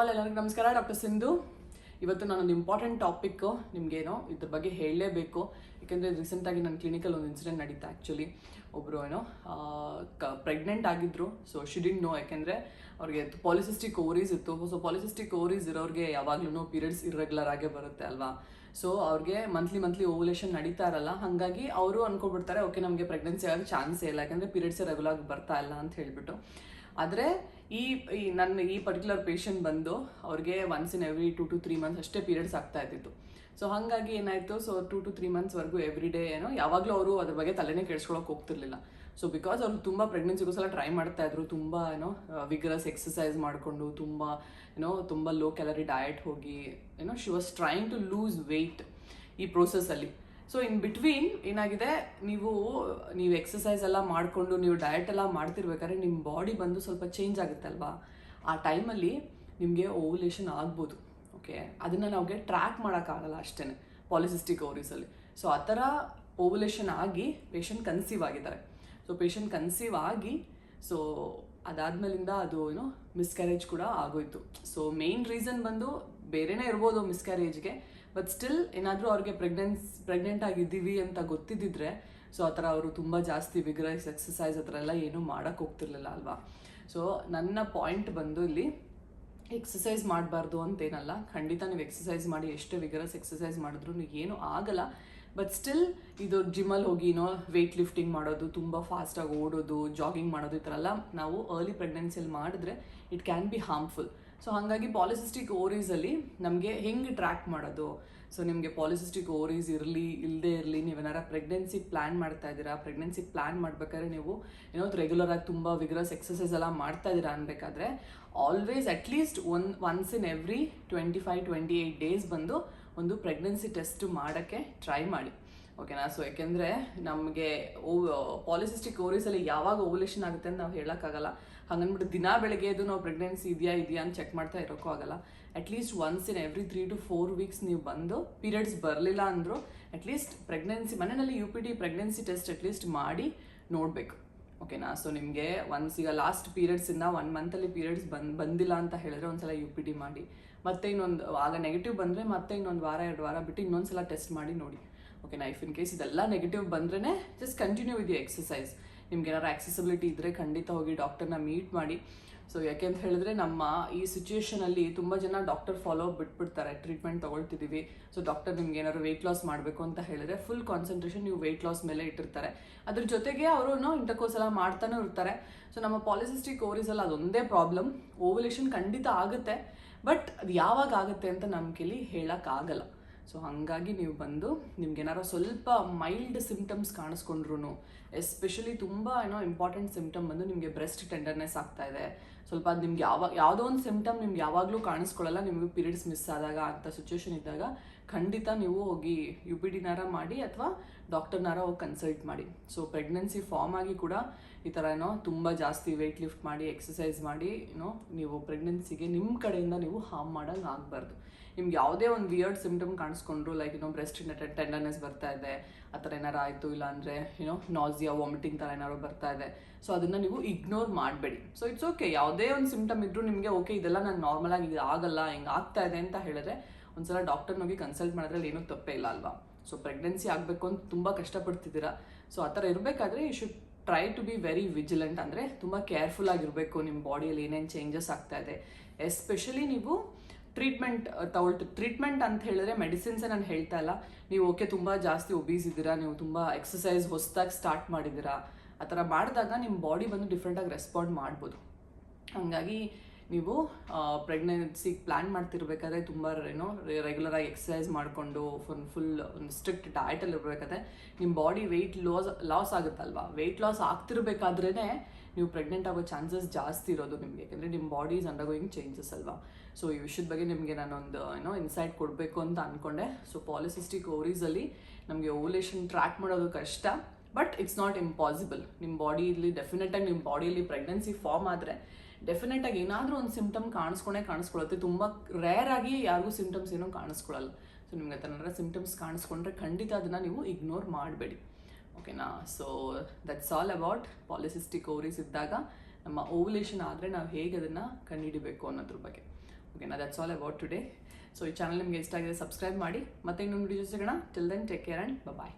ಎಲ್ಲರಿಗೂ ನಮಸ್ಕಾರ. ಡಾಕ್ಟರ್ ಸಿಂಧು. ಇವತ್ತು ನಾನೊಂದು ಇಂಪಾರ್ಟೆಂಟ್ ಟಾಪಿಕ್ ನಿಮಗೇನೋ ಇದ್ರ ಬಗ್ಗೆ ಹೇಳಲೇಬೇಕು. ಯಾಕೆಂದರೆ ರೀಸೆಂಟಾಗಿ ನನ್ನ ಕ್ಲಿನಿಕಲ್ಲಿ ಒಂದು ಇನ್ಸಿಡೆಂಟ್ ನಡೀತಾ. ಆ್ಯಕ್ಚುಲಿ ಒಬ್ಬರು ಪ್ರೆಗ್ನೆಂಟ್ ಆಗಿದ್ರು. So she didn't know. ಯಾಕೆಂದರೆ ಅವ್ರಿಗೆ ಪಾಲಿಸಿಸ್ಟಿಕ್ ಓವರೀಸ್ ಇತ್ತು. ಸೊ ಪಾಲಿಸಿಸ್ಟಿಕ್ ಓವರೀಸ್ ಇರೋರಿಗೆ ಯಾವಾಗ್ಲೂ ಪೀರಿಯಡ್ಸ್ ಇರ್ರೆಗ್ಯುಲರ್ ಆಗೇ ಬರುತ್ತೆ ಅಲ್ವಾ. ಸೊ ಅವ್ರಿಗೆ ಮಂತ್ಲಿ ಓವ್ಯುಲೇಷನ್ ನಡೀತಾ ಇರಲ್ಲ. ಹಾಗಾಗಿ ಅವರು ಅನ್ಕೊಬಿಡ್ತಾರೆ, ಓಕೆ ನಮಗೆ ಪ್ರೆಗ್ನೆನ್ಸಿ ಆಗೋ ಚಾನ್ಸೇ ಇಲ್ಲ, ಯಾಕಂದರೆ ಪೀರಿಯಡ್ಸೇ ರೆಗ್ಯುಲರ್ ಆಗಿ ಬರ್ತಾ ಇಲ್ಲ ಅಂತ ಹೇಳಿಬಿಟ್ಟು. ಆದರೆ ಈ ಪರ್ಟಿಕ್ಯುಲರ್ ಪೇಷಂಟ್ ಬಂದು ಅವ್ರಿಗೆ once in every 2 to 3 months ಅಷ್ಟೇ ಪೀರಿಯಡ್ಸ್ ಆಗ್ತಾ ಇದ್ದಿತ್ತು. ಸೊ ಹಾಗಾಗಿ ಏನಾಯಿತು, ಸೊ 2 to 3 monthsವರೆಗೂ ಎವ್ರಿ ಡೇ ಯಾವಾಗಲೂ ಅವರು ಅದ್ರ ಬಗ್ಗೆ ತಲೆನೇ ಕೆಡಿಸ್ಕೊಳಕ್ಕೆ ಹೋಗ್ತಿರ್ಲಿಲ್ಲ. ಸೊ ಬಿಕಾಸ್ ಅವ್ರು ತುಂಬ ಪ್ರೆಗ್ನೆನ್ಸಿಗೋಸ್ಕರ ಟ್ರೈ ಮಾಡ್ತಾ ಇದ್ರು. ತುಂಬ ವಿಗರಸ್ ಎಕ್ಸಸೈಸ್ ಮಾಡಿಕೊಂಡು ತುಂಬ ಲೋ ಕ್ಯಾಲರಿ ಡಯಟ್ ಹೋಗಿ she was trying to lose weight ಈ ಪ್ರೋಸೆಸ್ಸಲ್ಲಿ. ಸೊ ಇನ್ ಬಿಟ್ವೀನ್ ಏನಾಗಿದೆ, ನೀವು ಎಕ್ಸಸೈಸ್ ಎಲ್ಲ ಮಾಡಿಕೊಂಡು ನೀವು ಡಯಟ್ ಎಲ್ಲ ಮಾಡ್ತಿರ್ಬೇಕಾದ್ರೆ ನಿಮ್ಮ ಬಾಡಿ ಬಂದು ಸ್ವಲ್ಪ ಚೇಂಜ್ ಆಗುತ್ತೆ ಅಲ್ವಾ. ಆ ಟೈಮಲ್ಲಿ ನಿಮಗೆ ಓವ್ಯುಲೇಷನ್ ಆಗ್ಬೋದು. ಓಕೆ, ಅದನ್ನು ನಾವುಗೆ ಟ್ರ್ಯಾಕ್ ಮಾಡೋಕ್ಕಾಗಲ್ಲ ಅಷ್ಟೇ ಪಾಲಿಸಿಸ್ಟಿಕ್ ಓವರೀಸಲ್ಲಿ. ಸೊ ಆ ಥರ ಓವ್ಯುಲೇಷನ್ ಆಗಿ ಪೇಷಂಟ್ ಕನ್ಸೀವ್ ಆಗಿದ್ದಾರೆ. ಸೊ ಪೇಷಂಟ್ ಕನ್ಸೀವ್ ಆಗಿ ಸೊ ಅದಾದ್ಮೇಲಿಂದ ಅದು ಮಿಸ್ಕ್ಯಾರೇಜ್ ಕೂಡ ಆಗೋಯ್ತು. ಸೊ ಮೇನ್ ರೀಸನ್ ಬಂದು ಬೇರೆನೇ ಇರ್ಬೋದು ಮಿಸ್ಕ್ಯಾರೇಜ್ಗೆ. ಬಟ್ ಸ್ಟಿಲ್ ಏನಾದರೂ ಅವ್ರಿಗೆ ಪ್ರೆಗ್ನೆಂಟ್ ಆಗಿದ್ದೀವಿ ಅಂತ ಗೊತ್ತಿದ್ದಿದ್ರೆ ಸೊ ಆ ಥರ ಅವರು ತುಂಬ ಜಾಸ್ತಿ ವಿಗರಸ್ ಎಕ್ಸಸೈಸ್ ಆ ಥರ ಎಲ್ಲ ಏನೂ ಮಾಡೋಕ್ಕೆ ಹೋಗ್ತಿರ್ಲಿಲ್ಲ ಅಲ್ವಾ. ಸೊ ನನ್ನ ಪಾಯಿಂಟ್ ಬಂದು ಇಲ್ಲಿ ಎಕ್ಸಸೈಸ್ ಮಾಡಬಾರ್ದು ಅಂತೇನಲ್ಲ. ಖಂಡಿತ ನೀವು ಎಕ್ಸಸೈಸ್ ಮಾಡಿ, ಎಷ್ಟೇ ವಿಗರಸ್ ಎಕ್ಸಸೈಸ್ ಮಾಡಿದ್ರು ಏನೂ ಆಗಲ್ಲ. ಬಟ್ ಸ್ಟಿಲ್ ಇದು ಜಿಮ್ಮಲ್ಲಿ ಹೋಗಿ ವೆಯ್ಟ್ ಲಿಫ್ಟಿಂಗ್ ಮಾಡೋದು, ತುಂಬ ಫಾಸ್ಟಾಗಿ ಓಡೋದು, ಜಾಗಿಂಗ್ ಮಾಡೋದು, ಈ ಥರ ಎಲ್ಲ ನಾವು ಅರ್ಲಿ ಪ್ರೆಗ್ನೆನ್ಸಿಯಲ್ಲಿ ಮಾಡಿದ್ರೆ it can be harmful. So ಹಾಗಾಗಿ ಪಾಲಿಸಿಸ್ಟಿಕ್ ಓವರೀಸಲ್ಲಿ ನಮಗೆ ಹೆಂಗೆ ಟ್ರ್ಯಾಕ್ ಮಾಡೋದು? ಸೊ ನಿಮಗೆ ಪಾಲಿಸಿಸ್ಟಿಕ್ ಓವರೀಸ್ ಇರಲಿ ಇಲ್ಲದೇ ಇರಲಿ, ನೀವೇನಾರ ಪ್ರೆಗ್ನೆನ್ಸಿ ಪ್ಲ್ಯಾನ್ ಮಾಡ್ತಾ ಇದ್ದೀರಾ, ಪ್ರೆಗ್ನೆನ್ಸಿ ಪ್ಲ್ಯಾನ್ ಮಾಡ್ಬೇಕಾದ್ರೆ ನೀವು ರೆಗ್ಯುಲರಾಗಿ ತುಂಬ ವಿಗರಸ್ ಎಕ್ಸಸೈಸ್ ಎಲ್ಲ ಮಾಡ್ತಾ ಇದ್ದೀರಾ ಅನ್ಬೇಕಾದ್ರೆ always at least once in every 25-28 days ಬಂದು ಒಂದು ಪ್ರೆಗ್ನೆನ್ಸಿ ಟೆಸ್ಟ್ ಮಾಡೋಕ್ಕೆ ಟ್ರೈ ಮಾಡಿ. ಓಕೆನಾ. ಸೊ ಯಾಕೆಂದರೆ ನಮಗೆ ಪಾಲಿಸಿಸ್ಟಿಕ್ ಓವರೀಸಲ್ಲಿ ಯಾವಾಗ ಓವ್ಯುಲೇಷನ್ ಆಗುತ್ತೆ ಅಂತ ನಾವು ಹೇಳೋಕ್ಕಾಗಲ್ಲ. ಹಾಗನ್ಬಿಟ್ಟು ದಿನ ಬೆಳಗ್ಗೆ ಎದ್ದು ನಾವು ಪ್ರೆಗ್ನೆನ್ಸಿ ಇದೆಯಾ ಅಂತ ಚೆಕ್ ಮಾಡ್ತಾ ಇರೋಕ್ಕೂ ಆಗಲ್ಲ. At least once in every 3 to 4 weeks ನೀವು ಬಂದು ಪೀರಿಯಡ್ಸ್ ಬರಲಿಲ್ಲ ಅಂದರೂ ಅಟ್ಲೀಸ್ಟ್ ಪ್ರೆಗ್ನೆನ್ಸಿ ಮನೆಯಲ್ಲಿ UPT ಪ್ರೆಗ್ನೆನ್ಸಿ ಟೆಸ್ಟ್ ಅಟ್ಲೀಸ್ಟ್ ಮಾಡಿ ನೋಡಬೇಕು. ಓಕೆನಾ. ಸೊ ನಿಮಗೆ ಈಗ ಲಾಸ್ಟ್ ಪೀರಿಯಡ್ಸಿಂದ 1 monthಲ್ಲಿ ಪೀರಿಯಡ್ಸ್ ಬಂದಿಲ್ಲ ಅಂತ ಹೇಳಿದ್ರೆ ಒಂದ್ಸಲ UPT ಮಾಡಿ, ಮತ್ತೆ ಇನ್ನೊಂದು ಆಗ ನೆಗೆಟಿವ್ ಬಂದರೆ ಮತ್ತೆ ಇನ್ನೊಂದು ವಾರ 2 ವಾರ ಬಿಟ್ಟು ಇನ್ನೊಂದ್ಸಲ ಟೆಸ್ಟ್ ಮಾಡಿ ನೋಡಿ. ಓಕೆನಾ. ಇಫ್ ಇನ್ ಕೇಸ್ ಇದೆಲ್ಲ ನೆಗೆಟಿವ್ ಬಂದ್ರೇ ಜಸ್ಟ್ ಕಂಟಿನ್ಯೂ ವಿತ್ ಎಕ್ಸಸೈಸ್. ನಿಮ್ಗೆ ಏನಾರು ಆಕ್ಸೆಸಿಬಿಲಿಟಿ ಇದ್ದರೆ ಖಂಡಿತ ಹೋಗಿ ಡಾಕ್ಟರ್ನ ಮೀಟ್ ಮಾಡಿ. ಸೊ ಯಾಕೆಂತ ಹೇಳಿದ್ರೆ ನಮ್ಮ ಈ ಸಿಚುಯೇಷನಲ್ಲಿ ತುಂಬ ಜನ ಡಾಕ್ಟರ್ ಫಾಲೋ ಅಪ್ ಬಿಟ್ಬಿಡ್ತಾರೆ. ಟ್ರೀಟ್ಮೆಂಟ್ ತೊಗೊಳ್ತಿದ್ದೀವಿ, ಸೊ ಡಾಕ್ಟರ್ ನಿಮ್ಗೆ ಏನಾದ್ರು ವೆಯ್ಟ್ ಲಾಸ್ ಮಾಡಬೇಕು ಅಂತ ಹೇಳಿದ್ರೆ ಫುಲ್ ಕಾನ್ಸಂಟ್ರೇಷನ್ ನೀವು ವೆಯ್ಟ್ ಲಾಸ್ ಮೇಲೆ ಇಟ್ಟಿರ್ತಾರೆ. ಅದ್ರ ಜೊತೆಗೆ ಅವರು ಇಂಟರ್ಕೋರ್ಸ್ ಎಲ್ಲ ಮಾಡ್ತಾನೆ ಇರ್ತಾರೆ. ಸೊ ನಮ್ಮ ಪಾಲಿಸಿಸ್ಟಿಕ್ ಓವರೀಸಲ್ಲಿ ಅದೊಂದೇ ಪ್ರಾಬ್ಲಮ್. ಓವ್ಯುಲೇಷನ್ ಖಂಡಿತ ಆಗುತ್ತೆ, ಬಟ್ ಅದು ಯಾವಾಗ ಆಗುತ್ತೆ ಅಂತ ನಮ್ಮ ಕೈಲಿ ಹೇಳೋಕ್ಕಾಗಲ್ಲ. ಸೊ ಹಾಗಾಗಿ ನೀವು ಬಂದು ನಿಮ್ಗೇನಾರು ಸ್ವಲ್ಪ ಮೈಲ್ಡ್ ಸಿಮ್ಟಮ್ಸ್ ಕಾಣಿಸ್ಕೊಂಡ್ರು, ಎಸ್ಪೆಷಲಿ ತುಂಬ ಇಂಪಾರ್ಟೆಂಟ್ ಸಿಮ್ಟಮ್ ಬಂದು ನಿಮಗೆ ಬ್ರೆಸ್ಟ್ ಟೆಂಡರ್ನೆಸ್ ಆಗ್ತಾ ಇದೆ, ಸ್ವಲ್ಪ ಅದು ನಿಮ್ಗೆ ಯಾವುದೋ ಒಂದು ಸಿಮ್ಟಮ್ ನಿಮ್ಗೆ ಯಾವಾಗಲೂ ಕಾಣಿಸ್ಕೊಳ್ಳಲ್ಲ, ನಿಮಗೆ ಪೀರಿಯಡ್ಸ್ ಮಿಸ್ ಆದಾಗ ಅಂತ ಸಿಚುವೇಶನ್ ಇದ್ದಾಗ ಖಂಡಿತ ನೀವು ಹೋಗಿ UPTನಾರ ಮಾಡಿ ಅಥವಾ ಡಾಕ್ಟರ್ನಾರ ಹೋಗಿ ಕನ್ಸಲ್ಟ್ ಮಾಡಿ. ಸೊ ಪ್ರೆಗ್ನೆನ್ಸಿ ಫಾರ್ಮ್ ಆಗಿ ಕೂಡ ಈ ಥರ ತುಂಬ ಜಾಸ್ತಿ ವೆಯ್ಟ್ ಲಿಫ್ಟ್ ಮಾಡಿ ಎಕ್ಸಸೈಸ್ ಮಾಡಿ ನೀವು ಪ್ರೆಗ್ನೆನ್ಸಿಗೆ ನಿಮ್ಮ ಕಡೆಯಿಂದ ನೀವು ಹಾರ್ಮ್ ಮಾಡೋಂಗೆ ಆಗಬಾರ್ದು. ನಿಮ್ಗೆ ಯಾವುದೇ ಒಂದು ವಿಯರ್ಡ್ ಸಿಮ್ಟಮ್ ಕಾಣಿಸ್ಕೊಂಡ್ರು, ಲೈಕ್ ಬ್ರೆಸ್ಟ್ ಟೆಂಡರ್ನೆಸ್ ಬರ್ತಾ ಇದೆ ಆ ಥರ ಏನಾರು ಆಯಿತು, ಇಲ್ಲಾಂದರೆ ನಾಸಿಯಾ ವಾಮಿಟಿಂಗ್ ಥರ ಏನಾದ್ರು ಬರ್ತಾ ಇದೆ, ಸೊ ಅದನ್ನು ನೀವು ಇಗ್ನೋರ್ ಮಾಡಬೇಡಿ. ಸೊ ಇಟ್ಸ್ ಓಕೆ, ಯಾವುದೇ ಒಂದು ಸಿಮ್ಟಮ್ ಇದ್ದರೂ ನಿಮಗೆ ಓಕೆ ಇದೆಲ್ಲ ನಾನು ನಾರ್ಮಲಾಗಿ ಇದು ಆಗಲ್ಲ, ಹಿಂಗೆ ಆಗ್ತಾ ಇದೆ ಅಂತ ಹೇಳಿದ್ರೆ ಒಂದ್ಸಲ ಡಾಕ್ಟರ್ನೋಗಿ ಕನ್ಸಲ್ಟ್ ಮಾಡಿದ್ರಲ್ಲಿ ಏನೂ ತಪ್ಪೇ ಇಲ್ಲ ಅಲ್ವಾ. ಸೊ ಪ್ರೆಗ್ನೆನ್ಸಿ ಆಗಬೇಕು ಅಂತ ತುಂಬ ಕಷ್ಟಪಡ್ತಿದ್ದೀರಾ. ಸೊ ಆ ಥರ ಇರಬೇಕಾದ್ರೆ you should try to be very vigilant. ಅಂದರೆ ತುಂಬ ಕೇರ್ಫುಲ್ ಆಗಿರಬೇಕು. ನಿಮ್ಮ ಬಾಡಿಯಲ್ಲಿ ಏನೇನು ಚೇಂಜಸ್ ಆಗ್ತಾ ಇದೆ, ಎಸ್ಪೆಷಲಿ ನೀವು ಟ್ರೀಟ್ಮೆಂಟ್ ಅಂತ ಹೇಳಿದ್ರೆ ಮೆಡಿಸಿನ್ಸೇ ನಾನು ಹೇಳ್ತಾ ಇಲ್ಲ. ನೀವು ಓಕೆ ತುಂಬ ಜಾಸ್ತಿ ಒಬೀಸ್ ಇದ್ದೀರಾ, ನೀವು ತುಂಬ ಎಕ್ಸಸೈಸ್ ಹೊಸದಾಗಿ ಸ್ಟಾರ್ಟ್ ಮಾಡಿದ್ದೀರಾ, ಆ ಥರ ಮಾಡಿದಾಗ ನಿಮ್ಮ ಬಾಡಿ ಬಂದು ಡಿಫ್ರೆಂಟಾಗಿ ರೆಸ್ಪಾಂಡ್ ಮಾಡ್ಬೋದು. ಹಾಗಾಗಿ ನೀವು ಪ್ರೆಗ್ನೆನ್ಸಿ ಪ್ಲ್ಯಾನ್ ಮಾಡ್ತಿರ್ಬೇಕಾದ್ರೆ ತುಂಬ ರೆಗ್ಯುಲರಾಗಿ ಎಕ್ಸಸೈಸ್ ಮಾಡಿಕೊಂಡು ಫುಲ್ ಒಂದು ಸ್ಟ್ರಿಕ್ಟ್ ಡಯಟಲ್ಲಿ ಇರಬೇಕಾದ್ರೆ ನಿಮ್ಮ ಬಾಡಿ ವೆಯ್ಟ್ ಲಾಸ್ ಆಗುತ್ತಲ್ವಾ. ವೆಯ್ಟ್ ಲಾಸ್ ಆಗ್ತಿರ್ಬೇಕಾದ್ರೇ ನೀವು ಪ್ರೆಗ್ನೆಂಟ್ ಆಗೋ ಚಾನ್ಸಸ್ ಜಾಸ್ತಿ ಇರೋದು ನಿಮಗೆ, ಯಾಕೆಂದರೆ ನಿಮ್ಮ ಬಾಡಿ ಈಸ್ ಅಂಡರ್ಗೋಯಿಂಗ್ ಚೇಂಜಸ್ ಅಲ್ವಾ. ಸೊ ಈ ವಿಷಯದ ಬಗ್ಗೆ ನಿಮಗೆ ನಾನೊಂದು ಇನ್ಸೈಟ್ ಕೊಡಬೇಕು ಅಂತ ಅಂದ್ಕೊಂಡೆ. ಸೊ ಪಾಲಿಸಿಸ್ಟಿಕ್ ಓವರೀಸಲ್ಲಿ ನಮಗೆ ಓವ್ಯುಲೇಷನ್ ಟ್ರ್ಯಾಕ್ ಮಾಡೋದು ಕಷ್ಟ, ಬಟ್ ಇಟ್ಸ್ ನಾಟ್ ಇಂಪಾಸಿಬಲ್. ನಿಮ್ಮ ಬಾಡಿಯಲ್ಲಿ ಡೆಫಿನೆಟಾಗಿ ನಿಮ್ಮ ಬಾಡಿಯಲ್ಲಿ ಪ್ರೆಗ್ನೆನ್ಸಿ ಫಾರ್ಮ್ ಆದರೆ ಡೆಫಿನೆಟಾಗಿ ಏನಾದರೂ ಒಂದು ಸಿಮ್ಟಮ್ ಕಾಣಿಸ್ಕೊಳ್ಳುತ್ತೆ. ತುಂಬ ರೇರ್ ಆಗಿ ಯಾರಿಗೂ ಸಿಮ್ಟಮ್ಸ್ ಏನೂ ಕಾಣಿಸ್ಕೊಳ್ಳಲ್ಲ. ಸೊ ನಿಮ್ಗೆ ಏನಾರ ಸಿಮ್ಟಮ್ಸ್ ಕಾಣಿಸ್ಕೊಂಡ್ರೆ ಖಂಡಿತ ಅದನ್ನು ನೀವು ಇಗ್ನೋರ್ ಮಾಡಬೇಡಿ. ಓಕೆನಾ. So that's all about polycystic ovaries ಇದ್ದಾಗ ನಮ್ಮ ಓವ್ಯುಲೇಷನ್ ಆದರೆ ನಾವು ಹೇಗೆ ಅದನ್ನು ಕಂಡುಹಿಡಿಬೇಕು ಅನ್ನೋದ್ರ ಬಗ್ಗೆ. ಓಕೆನಾ, that's all about today. So ಈ ಚಾನಲ್ ನಿಮಗೆ ಇಷ್ಟ ಆಗಿದೆ ಸಬ್ಸ್ಕ್ರೈಬ್ ಮಾಡಿ, ಮತ್ತೆ ಇನ್ನೊಂದು ವಿಡಿಯೋ ಸಿಗೋಣ. Till then take care and bye.